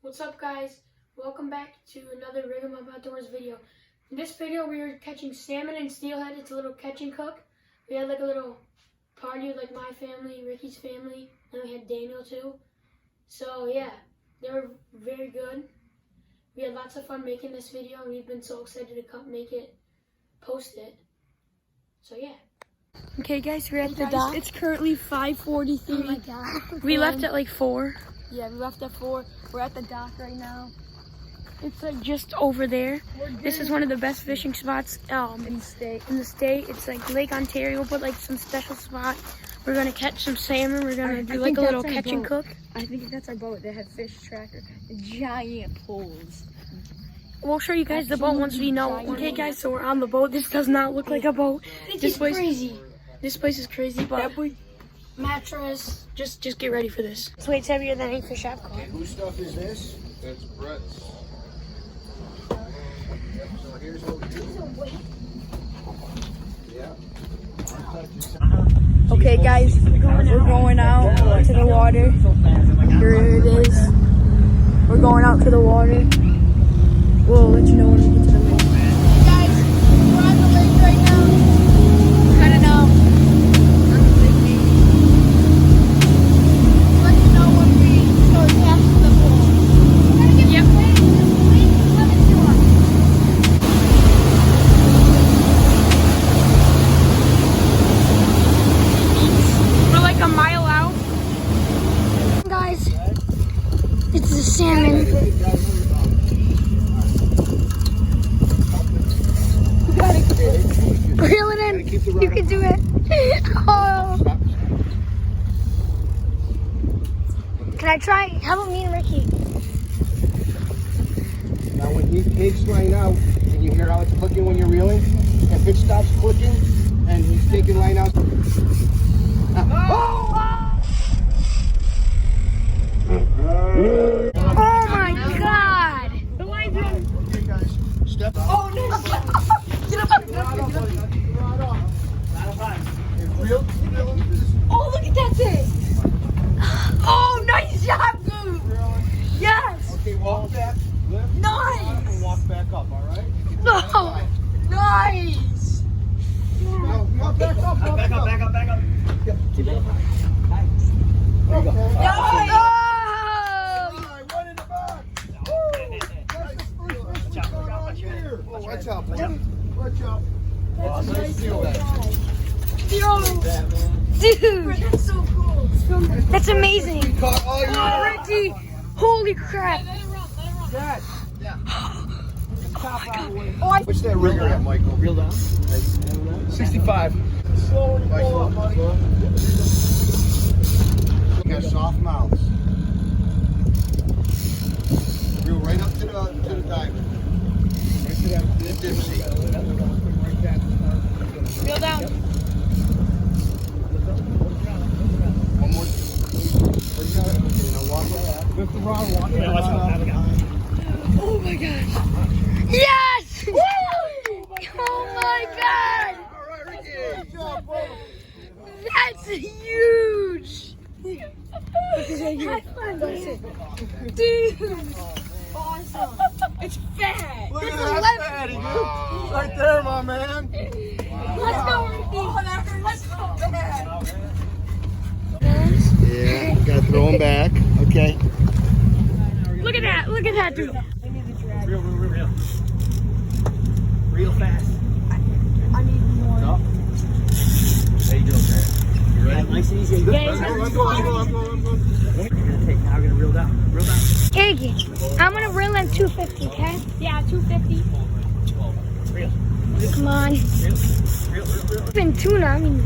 What's up, guys? Welcome back to another Rhythm of Outdoors video. In this video we are catching salmon and steelhead. It's a little catch and cook. We had like a little party with like my family, Ricky's family, and we had Daniel too. So yeah, they were very good. We had lots of fun making this video and we've been so excited to come make it, post it. So yeah. Okay guys, we're at the dock. It's currently 5:43. Oh my god. We left at like 4. Yeah, we left at 4. We're at the dock right now. It's like just over there. This is one of the best fishing spots in the state. It's like Lake Ontario, but like some special spot. We're gonna catch some salmon. We're gonna do like a little catch and cook. I think that's our boat. They have fish tracker, giant poles. We'll show you guys the boat once we know. Okay guys, so we're on the boat. This does not look like a boat. This place is crazy. This place is crazy, but mattress. Just get ready for this. This weight's heavier than any fish I've caught. Whose stuff is this? That's Brett's. So here's what we do. Yeah. Okay, guys, we're going out to the water. Here it is. We're going out to the water. We'll let you know when we get to the lake. Hey guys, we're on the lake right now. Kind of know. On the lake, maybe. Let you know when we start casting the pole. Yep. We're like a mile out. Guys, it's the salmon. Reel it in. You can do it. Oh. Can I try? How about me and Ricky? Now when he takes line out and you hear how it's clicking when you're reeling, if it stops clicking and he's taking line out. Oh my god! The line's in. Okay guys, step up. Oh no! Get up! Oh, look at that thing! Oh, nice job, dude! Yes! Okay, walk back. Lift. Nice! And walk back up, alright? No! Nice! No, walk back up. Back up. Yep. Keep it up. There you go. Nice! Alright, one in the back. Watch out, boy. Watch out. Oh, nice seal that. Dude! That's so cool. That's amazing. Caught all your Ricky! Holy crap! Dad. Yeah. What's that rigger at, Michael? Reel down. 65. Slow and pull up, buddy. Got soft mouths. Reel right up to the diver. Right to that dip seat. Reel down. One more. Okay, now walk that. Lift the rod, walk it out. Oh my god. Yes! Woo! Oh my god! All right, Ricky. Good job, boy. That's huge! Dude! Awesome! It's fat! Look This at is that 11. fatty, dude. Right there, my man. Let's go, Ricky! Let's go! Yeah, gotta throw him back. Okay. Look at that! Look at that, dude! Reel. Real fast. I need more. No. There you go, Jared. You ready? Nice and easy. You good? Yeah, I'm going. You're gonna reel down. Reel down. Iggy, I'm gonna reel in 250, okay? Yeah, 250. Reel. Come on. Reel. It's been tuna, I mean.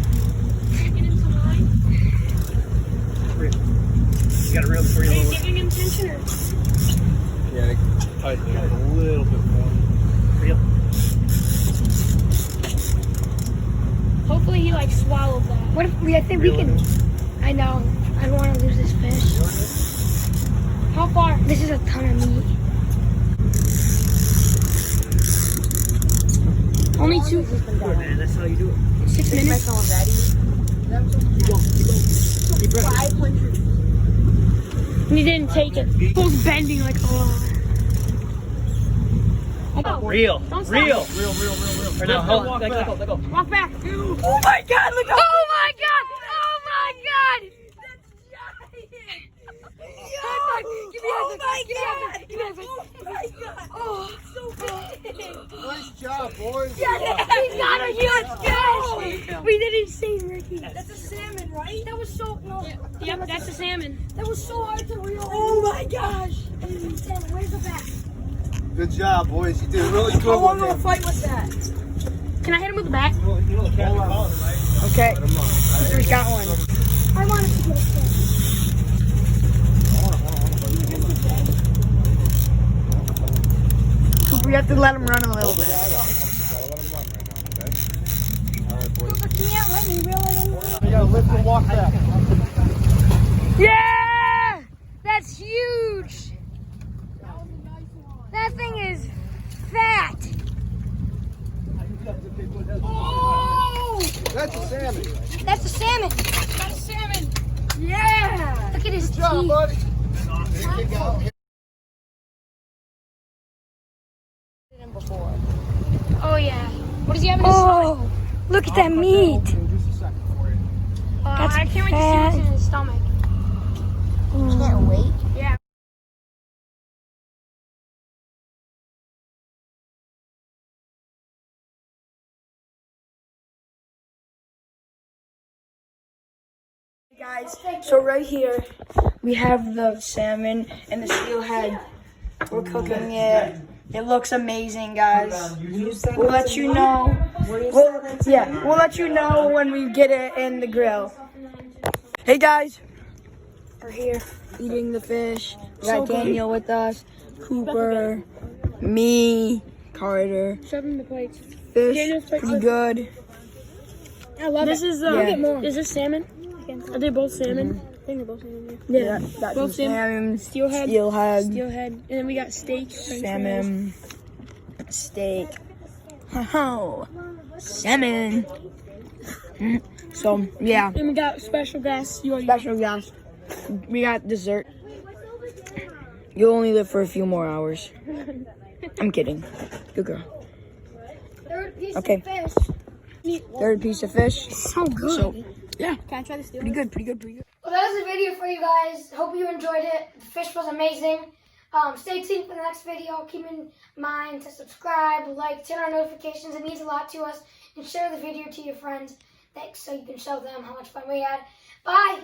Reel. You gotta reel before you Are you lower. giving him tension or? Yeah, tighten it up a little bit more. Reel. Hopefully he like swallowed that. What if I think we can, I know, I don't want to lose this fish. How far? This is a ton of meat. Only 2. Good, man. That's how you do it. 6 minutes. Keep going. Deep breath. 500. And he didn't take it. He was bending like, oh. Real. Don't stop. Real. Or no, hold on. Let go. Walk back. Oh my God! Look how. Oh my God! Oh my God! Oh my God! Oh, so big! Nice job, boys. We got a huge fish! We did insane, Ricky. That's a salmon, right? That was so no. Yep, that's a salmon. That was so hard to reel. Oh my gosh! Salmon, where's the back? Good job, boys. You did really How good long with of a him. fight was that? Can I hit him with the back? Okay, we got one. I want to get a fish. We have to let him run a little bit. You can't let me reel it in. You gotta lift and walk back. Yeah! That's huge! That thing is fat. Oh! That's a salmon. That's a salmon. That's a salmon! Yeah! Look at his Good job, teeth. buddy. There you go. Oh yeah. What does he have in his stomach? Oh! Look at that meat! I can't wait to see what's in his stomach. Can't wait. Yeah. Guys, so right here we have the salmon and the steelhead. We're cooking it. It looks amazing, guys. We'll let you know. We'll let you know when we get it in the grill. Hey guys, we're here eating the fish. We got Daniel with us, Cooper, me, Carter. Shove him the plates. Fish, pretty good. I love this. Is Yeah. Is this salmon? Are they both salmon? I think they're both salmon. Yeah, got Both some salmon, Steelhead. steelhead, And then we got steak. French salmon, steak. Oh, salmon. So yeah, fries. And we got special guests. special guest. We got dessert. You'll only live for a few more hours. I'm kidding. Good girl. Third piece Okay. of fish. Third piece of fish. So good. So yeah, Can I try the pretty good, pretty good, pretty good. Well, that was the video for you guys. Hope you enjoyed it. The fish was amazing. Stay tuned for the next video. Keep in mind to subscribe, like, turn on notifications. It means a lot to us. And share the video to your friends. Thanks, so you can show them how much fun we had. Bye.